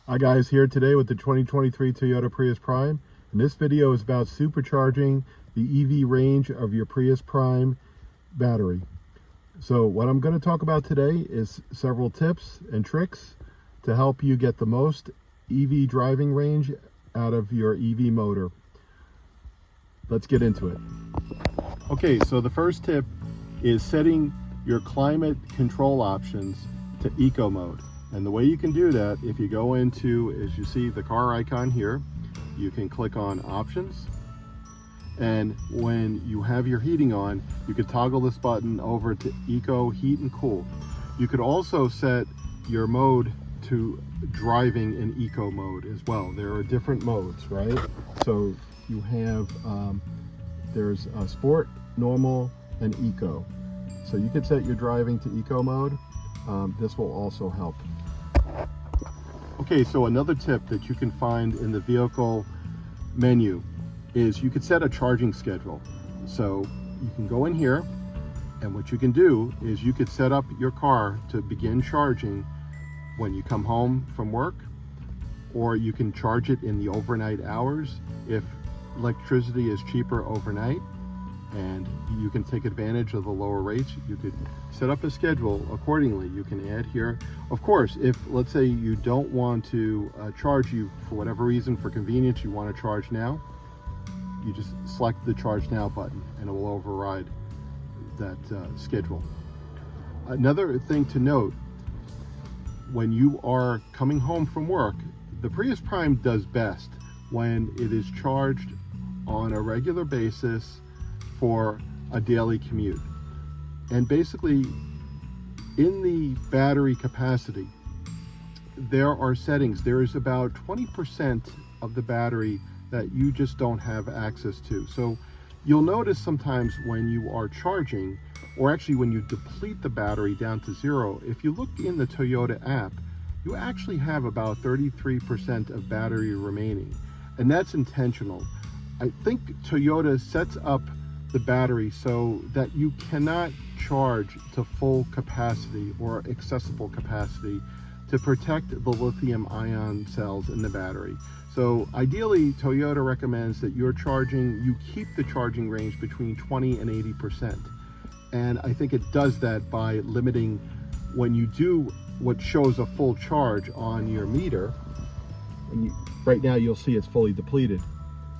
Hi guys, here today with the 2023 Toyota Prius Prime, and this video is about supercharging the EV range of your Prius Prime battery. So what I'm going to talk about today is several tips and tricks to help you get the most EV driving range out of your EV motor. Let's get into it. Okay, so the first tip is setting your climate control options to eco mode. And the way you can do that, if you go into, as you see the car icon here, you can click on options. And when you have your heating on, you could toggle this button over to eco heat and cool. You could also set your mode to driving in eco mode as well. There are different modes, right? So you have, there's sport, normal, and eco. So you could set your driving to eco mode. This will also help. Okay, so another tip that you can find in the vehicle menu is you could set a charging schedule. So you can go in here, and what you can do is you could set up your car to begin charging when you come home from work, or you can charge it in the overnight hours if electricity is cheaper overnight, and you can take advantage of the lower rates. You could set up a schedule accordingly. You can add here. Of course, if let's say you don't want to charge, you for whatever reason, for convenience, you want to charge now, you just select the charge now button and it will override that schedule. Another thing to note, when you are coming home from work, the Prius Prime does best when it is charged on a regular basis for a daily commute. And basically, in the battery capacity, there are settings. There is about 20% of the battery that you just don't have access to. So you'll notice sometimes when you are charging, or actually when you deplete the battery down to zero, if you look in the Toyota app, you actually have about 33% of battery remaining. And that's intentional. I think Toyota sets up the battery so that you cannot charge to full capacity or accessible capacity to protect the lithium ion cells in the battery. So ideally, Toyota recommends that you keep the charging range between 20 and 80%. And I think it does that by limiting, when you do what shows a full charge on your meter, and right now you'll see it's fully depleted.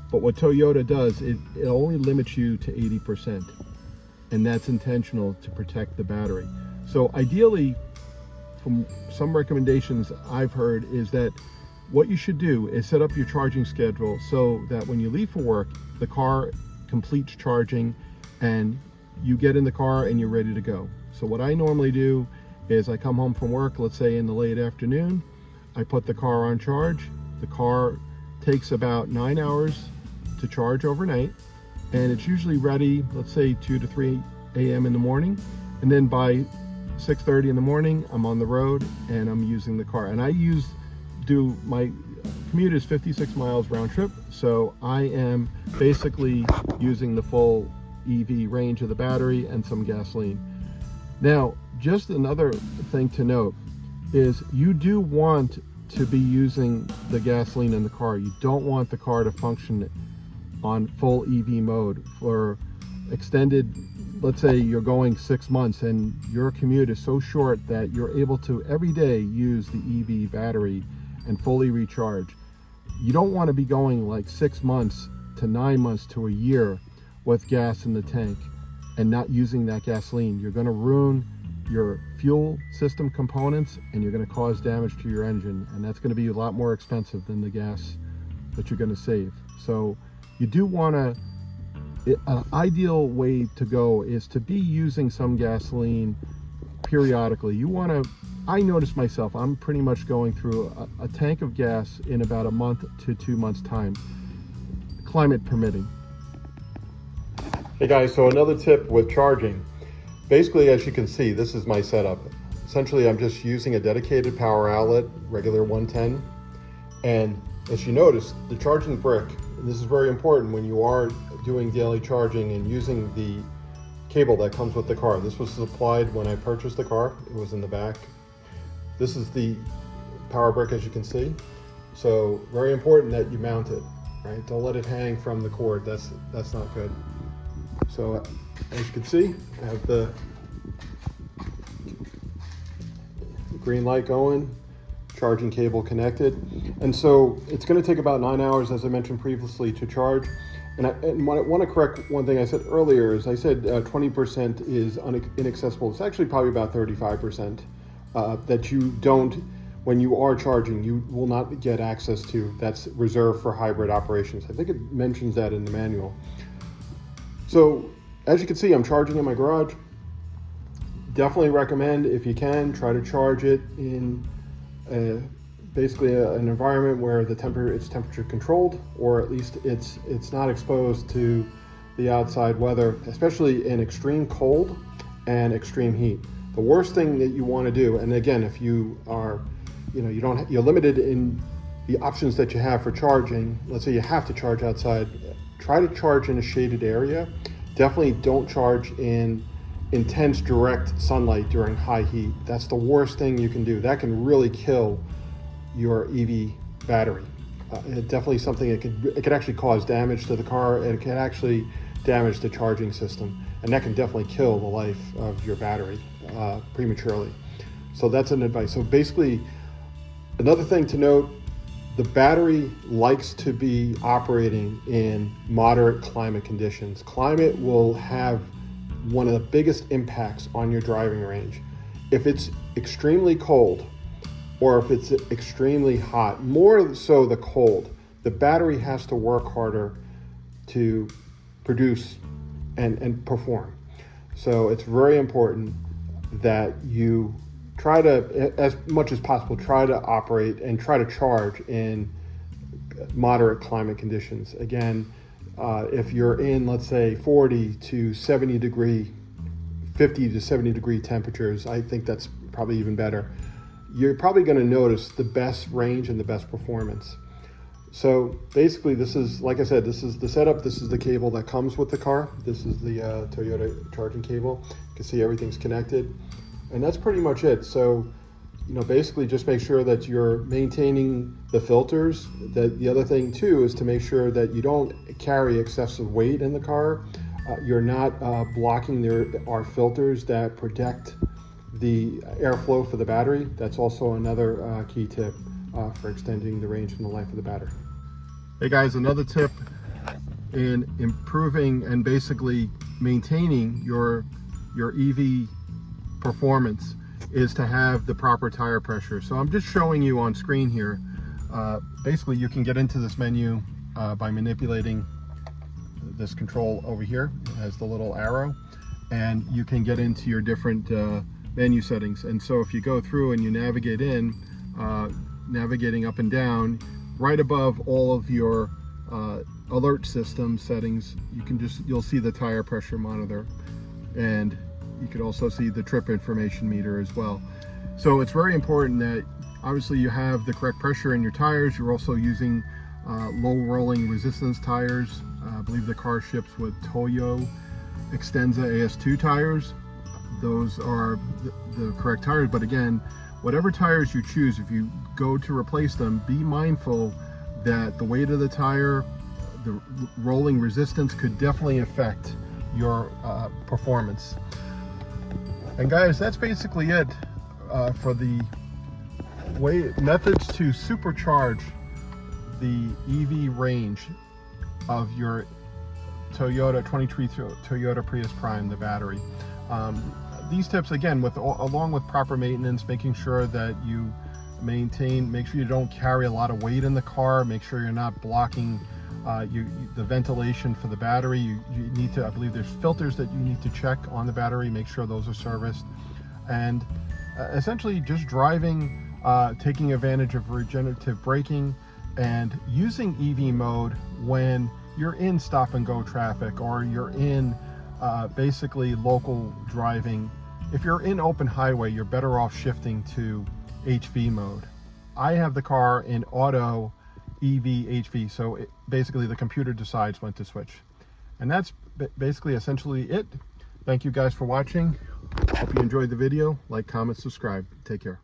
But what Toyota does, it only limits you to 80%, and that's intentional to protect the battery. So ideally, from some recommendations I've heard, is that what you should do is set up your charging schedule so that when you leave for work, the car completes charging and you get in the car and you're ready to go. So what I normally do is I come home from work, let's say in the late afternoon, I put the car on charge. The car takes about 9 hours to charge overnight, and it's usually ready, let's say 2 to 3 a.m. in the morning, and then by 6:30 in the morning I'm on the road and I'm using the car. And my commute is 56 miles round trip, so I am basically using the full EV range of the battery and some gasoline. Now, just another thing to note is you do want to be using the gasoline in the car. You don't want the car to function on full EV mode for extended, let's say you're going 6 months and your commute is so short that you're able to every day use the EV battery and fully recharge. You don't want to be going like 6 months to 9 months to a year with gas in the tank and not using that gasoline. You're going to ruin your fuel system components and you're going to cause damage to your engine, and that's going to be a lot more expensive than the gas that you're going to save. So you do want to, an ideal way to go is to be using some gasoline periodically. You want to, I notice myself, I'm pretty much going through a tank of gas in about a month to 2 months time, climate permitting. Hey guys, so another tip with charging. Basically, as you can see, this is my setup. Essentially, I'm just using a dedicated power outlet, regular 110. And as you notice, the charging brick, and this is very important when you are doing daily charging and using the cable that comes with the car. This was supplied when I purchased the car. It was in the back. This is the power brick, as you can see. So very important that you mount it, right? Don't let it hang from the cord. That's not good. So as you can see, I have the green light going, charging cable connected. And so it's going to take about 9 hours, as I mentioned previously, to charge. And I want to correct one thing I said earlier. Is I said 20% is inaccessible. It's actually probably about 35% that you don't, when you are charging, you will not get access to. That's reserved for hybrid operations. I think it mentions that in the manual. So as you can see, I'm charging in my garage. Definitely recommend, if you can, try to charge it in basically an environment where it's temperature controlled, or at least it's not exposed to the outside weather, especially in extreme cold and extreme heat. The worst thing that you want to do, and again, if you are, you're limited in the options that you have for charging. Let's say you have to charge outside. Try to charge in a shaded area. Definitely don't charge in intense direct sunlight during high heat. That's the worst thing you can do. That can really kill your EV battery. It's definitely something it could actually cause damage to the car, and it can actually damage the charging system, and that can definitely kill the life of your battery prematurely. So that's an advice. So basically, another thing to note, the battery likes to be operating in moderate climate conditions. Climate will have one of the biggest impacts on your driving range. If it's extremely cold, or if it's extremely hot, more so the cold, the battery has to work harder to produce and perform. So it's very important that you try to, as much as possible, try to operate and try to charge in moderate climate conditions. Again, if you're in, let's say, 40 to 70 degree, 50 to 70 degree temperatures, I think that's probably even better. You're probably going to notice the best range and the best performance. So basically, this is, like I said, this is the setup. This is the cable that comes with the car. This is the Toyota charging cable. You can see everything's connected, and that's pretty much it. So, basically just make sure that you're maintaining the filters. The other thing too is to make sure that you don't carry excessive weight in the car. You're not blocking. There are filters that protect the airflow for the battery. That's also another key tip for extending the range and the life of the battery. Hey guys, another tip in improving and basically maintaining your EV performance is to have the proper tire pressure. So I'm just showing you on screen here. Basically, you can get into this menu by manipulating this control over here. It has the little arrow, and you can get into your different menu settings. And so if you go through and you navigate in, navigating up and down, right above all of your alert system settings, you'll see the tire pressure monitor, and you could also see the trip information meter as well. So it's very important that obviously you have the correct pressure in your tires. You're also using low rolling resistance tires. I believe the car ships with Toyo Extensa AS2 tires. Those are the correct tires, but again, whatever tires you choose, if you go to replace them, be mindful that the weight of the tire, the rolling resistance could definitely affect your performance. And guys, that's basically it for the methods to supercharge the EV range of your Toyota 23 Toyota Prius Prime, the battery. These tips, again, along with proper maintenance, making sure that you make sure you don't carry a lot of weight in the car, make sure you're not blocking the ventilation for the battery. You need to, I believe there's filters that you need to check on the battery, make sure those are serviced. And essentially just driving, taking advantage of regenerative braking, and using EV mode when you're in stop and go traffic, or you're in basically local driving. If you're in open highway, you're better off shifting to HV mode. I have the car in auto EV HV, so basically the computer decides when to switch. And that's basically essentially it. Thank you guys for watching. Hope you enjoyed the video. Like, comment, subscribe. Take care.